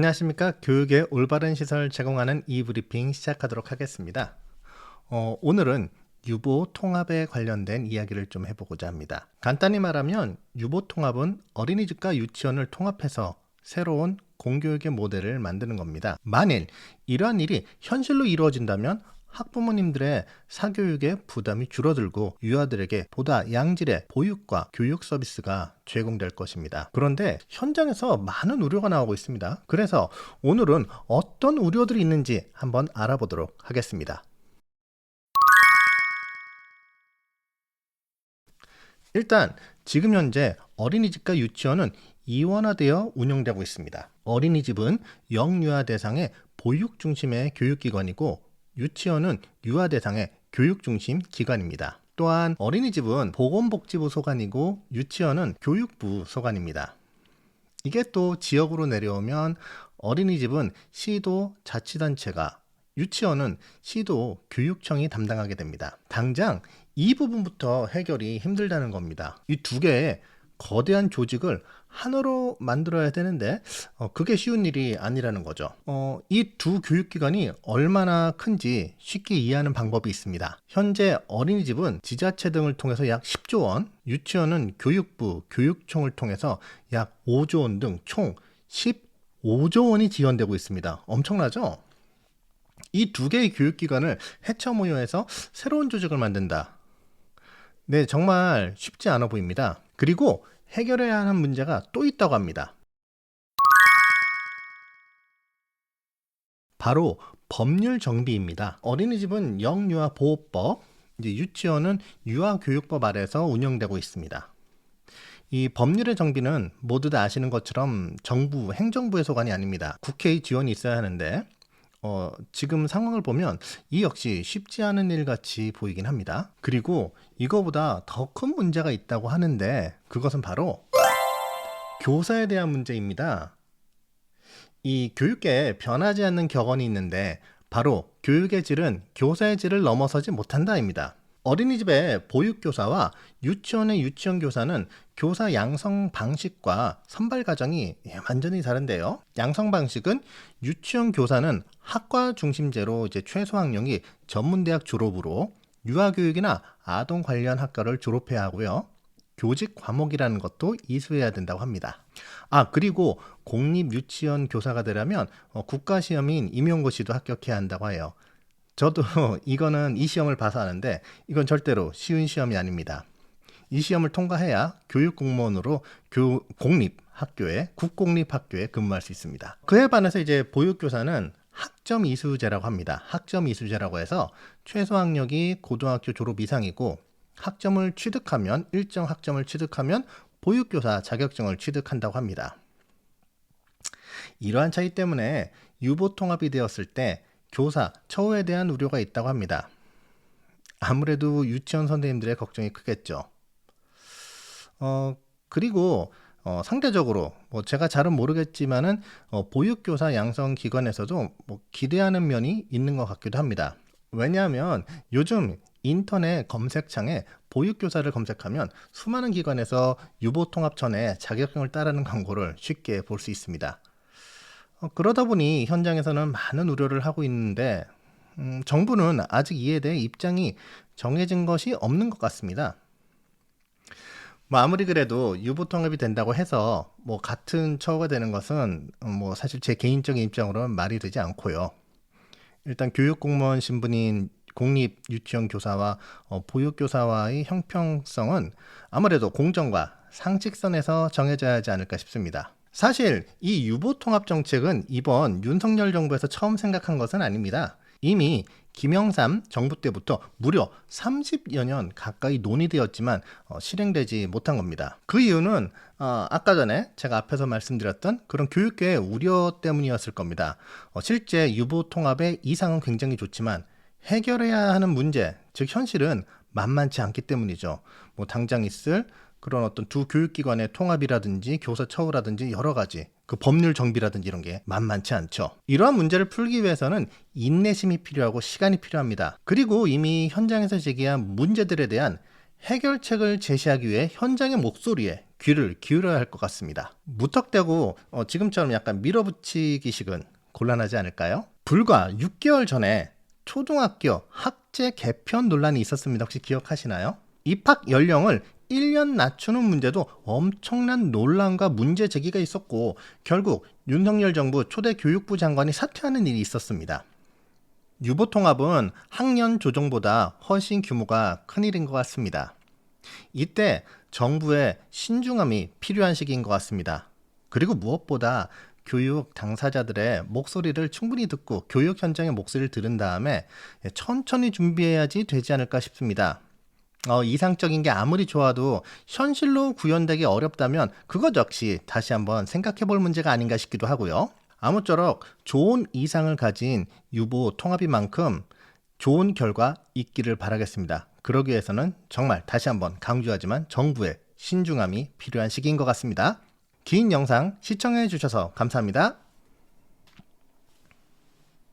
안녕하십니까. 교육의 올바른 시선을 제공하는 이 브리핑 시작하도록 하겠습니다. 오늘은 유보 통합에 관련된 이야기를 좀 해보고자 합니다. 간단히 말하면 유보 통합은 어린이집과 유치원을 통합해서 새로운 공교육의 모델을 만드는 겁니다. 만일 이러한 일이 현실로 이루어진다면 학부모님들의 사교육의 부담이 줄어들고 유아들에게 보다 양질의 보육과 교육 서비스가 제공될 것입니다. 그런데 현장에서 많은 우려가 나오고 있습니다. 그래서 오늘은 어떤 우려들이 있는지 한번 알아보도록 하겠습니다. 일단 지금 현재 어린이집과 유치원은 이원화되어 운영되고 있습니다. 어린이집은 영유아 대상의 보육 중심의 교육기관이고 유치원은 유아 대상의 교육 중심 기관입니다. 또한 어린이집은 보건복지부 소관이고 유치원은 교육부 소관입니다. 이게 또 지역으로 내려오면 어린이집은 시도 자치단체가, 유치원은 시도 교육청이 담당하게 됩니다. 당장 이 부분부터 해결이 힘들다는 겁니다. 이 두 개의 거대한 조직을 하나로 만들어야 되는데 그게 쉬운 일이 아니라는 거죠. 이 두 교육기관이 얼마나 큰지 쉽게 이해하는 방법이 있습니다. 현재 어린이집은 지자체 등을 통해서 약 10조 원, 유치원은 교육부, 교육청을 통해서 약 5조 원 등 총 15조 원이 지원되고 있습니다. 엄청나죠? 이 두 개의 교육기관을 해처모여해서 새로운 조직을 만든다. 네, 정말 쉽지 않아 보입니다. 그리고 해결해야 하는 문제가 또 있다고 합니다. 바로 법률 정비입니다. 어린이집은 영유아보호법, 유치원은 유아교육법 아래서 운영되고 있습니다. 이 법률의 정비는 모두 다 아시는 것처럼 정부, 행정부의 소관이 아닙니다. 국회의 지원이 있어야 하는데 지금 상황을 보면 이 역시 쉽지 않은 일 같이 보이긴 합니다. 그리고 이거보다 더 큰 문제가 있다고 하는데 그것은 바로 교사에 대한 문제입니다. 이 교육계에 변하지 않는 격언이 있는데 바로 교육의 질은 교사의 질을 넘어서지 못한다입니다. 어린이집의 보육교사와 유치원의 유치원교사는 교사 양성 방식과 선발 과정이 완전히 다른데요. 양성 방식은 유치원 교사는 학과 중심제로 최소 학력이 전문대학 졸업으로 유아교육이나 아동 관련 학과를 졸업해야 하고요. 교직 과목이라는 것도 이수해야 된다고 합니다. 그리고 공립 유치원 교사가 되려면 국가시험인 임용고시도 합격해야 한다고 해요. 저도 이거는 이 시험을 봐서 아는데 이건 절대로 쉬운 시험이 아닙니다. 이 시험을 통과해야 교육공무원으로 공립학교에, 국공립학교에 근무할 수 있습니다. 그에 반해서 보육교사는 학점 이수제라고 합니다. 학점 이수제라고 해서 최소 학력이 고등학교 졸업 이상이고 학점을 취득하면, 일정 학점을 취득하면 보육교사 자격증을 취득한다고 합니다. 이러한 차이 때문에 유보 통합이 되었을 때 교사, 처우에 대한 우려가 있다고 합니다. 아무래도 유치원 선생님들의 걱정이 크겠죠. 그리고 상대적으로 제가 잘은 모르겠지만은 보육교사 양성 기관에서도 기대하는 면이 있는 것 같기도 합니다. 왜냐하면 요즘 인터넷 검색창에 보육교사를 검색하면 수많은 기관에서 유보통합 전에 자격증을 따르는 광고를 쉽게 볼 수 있습니다. 그러다 보니 현장에서는 많은 우려를 하고 있는데 정부는 아직 이에 대해 입장이 정해진 것이 없는 것 같습니다. 아무리 그래도 유보통합이 된다고 해서 같은 처우가 되는 것은 사실 제 개인적인 입장으로는 말이 되지 않고요. 일단 교육공무원 신분인 공립 유치원 교사와 보육교사와의 형평성은 아무래도 공정과 상식선에서 정해져야 하지 않을까 싶습니다. 사실 이 유보통합 정책은 이번 윤석열 정부에서 처음 생각한 것은 아닙니다. 이미 김영삼 정부 때부터 무려 30여 년 가까이 논의되었지만 실행되지 못한 겁니다. 그 이유는 아까 전에 제가 앞에서 말씀드렸던 그런 교육계의 우려 때문이었을 겁니다. 실제 유보통합의 이상은 굉장히 좋지만 해결해야 하는 문제, 즉 현실은 만만치 않기 때문이죠. 당장 있을 그런 어떤 두 교육기관의 통합이라든지 교사 처우라든지 여러 가지 그 법률 정비라든지 이런 게 만만치 않죠. 이러한 문제를 풀기 위해서는 인내심이 필요하고 시간이 필요합니다. 그리고 이미 현장에서 제기한 문제들에 대한 해결책을 제시하기 위해 현장의 목소리에 귀를 기울여야 할 것 같습니다. 무턱대고 지금처럼 약간 밀어붙이기식은 곤란하지 않을까요? 불과 6개월 전에 초등학교 학제 개편 논란이 있었습니다. 혹시 기억하시나요? 입학 연령을 1년 낮추는 문제도 엄청난 논란과 문제 제기가 있었고 결국 윤석열 정부 초대 교육부 장관이 사퇴하는 일이 있었습니다. 유보통합은 학년 조정보다 훨씬 규모가 큰 일인 것 같습니다. 이때 정부의 신중함이 필요한 시기인 것 같습니다. 그리고 무엇보다 교육 당사자들의 목소리를 충분히 듣고 교육 현장의 목소리를 들은 다음에 천천히 준비해야지 되지 않을까 싶습니다. 이상적인 게 아무리 좋아도 현실로 구현되기 어렵다면 그것 역시 다시 한번 생각해 볼 문제가 아닌가 싶기도 하고요. 아무쪼록 좋은 이상을 가진 유보 통합인 만큼 좋은 결과 있기를 바라겠습니다. 그러기 위해서는 정말 다시 한번 강조하지만 정부의 신중함이 필요한 시기인 것 같습니다. 긴 영상 시청해 주셔서 감사합니다.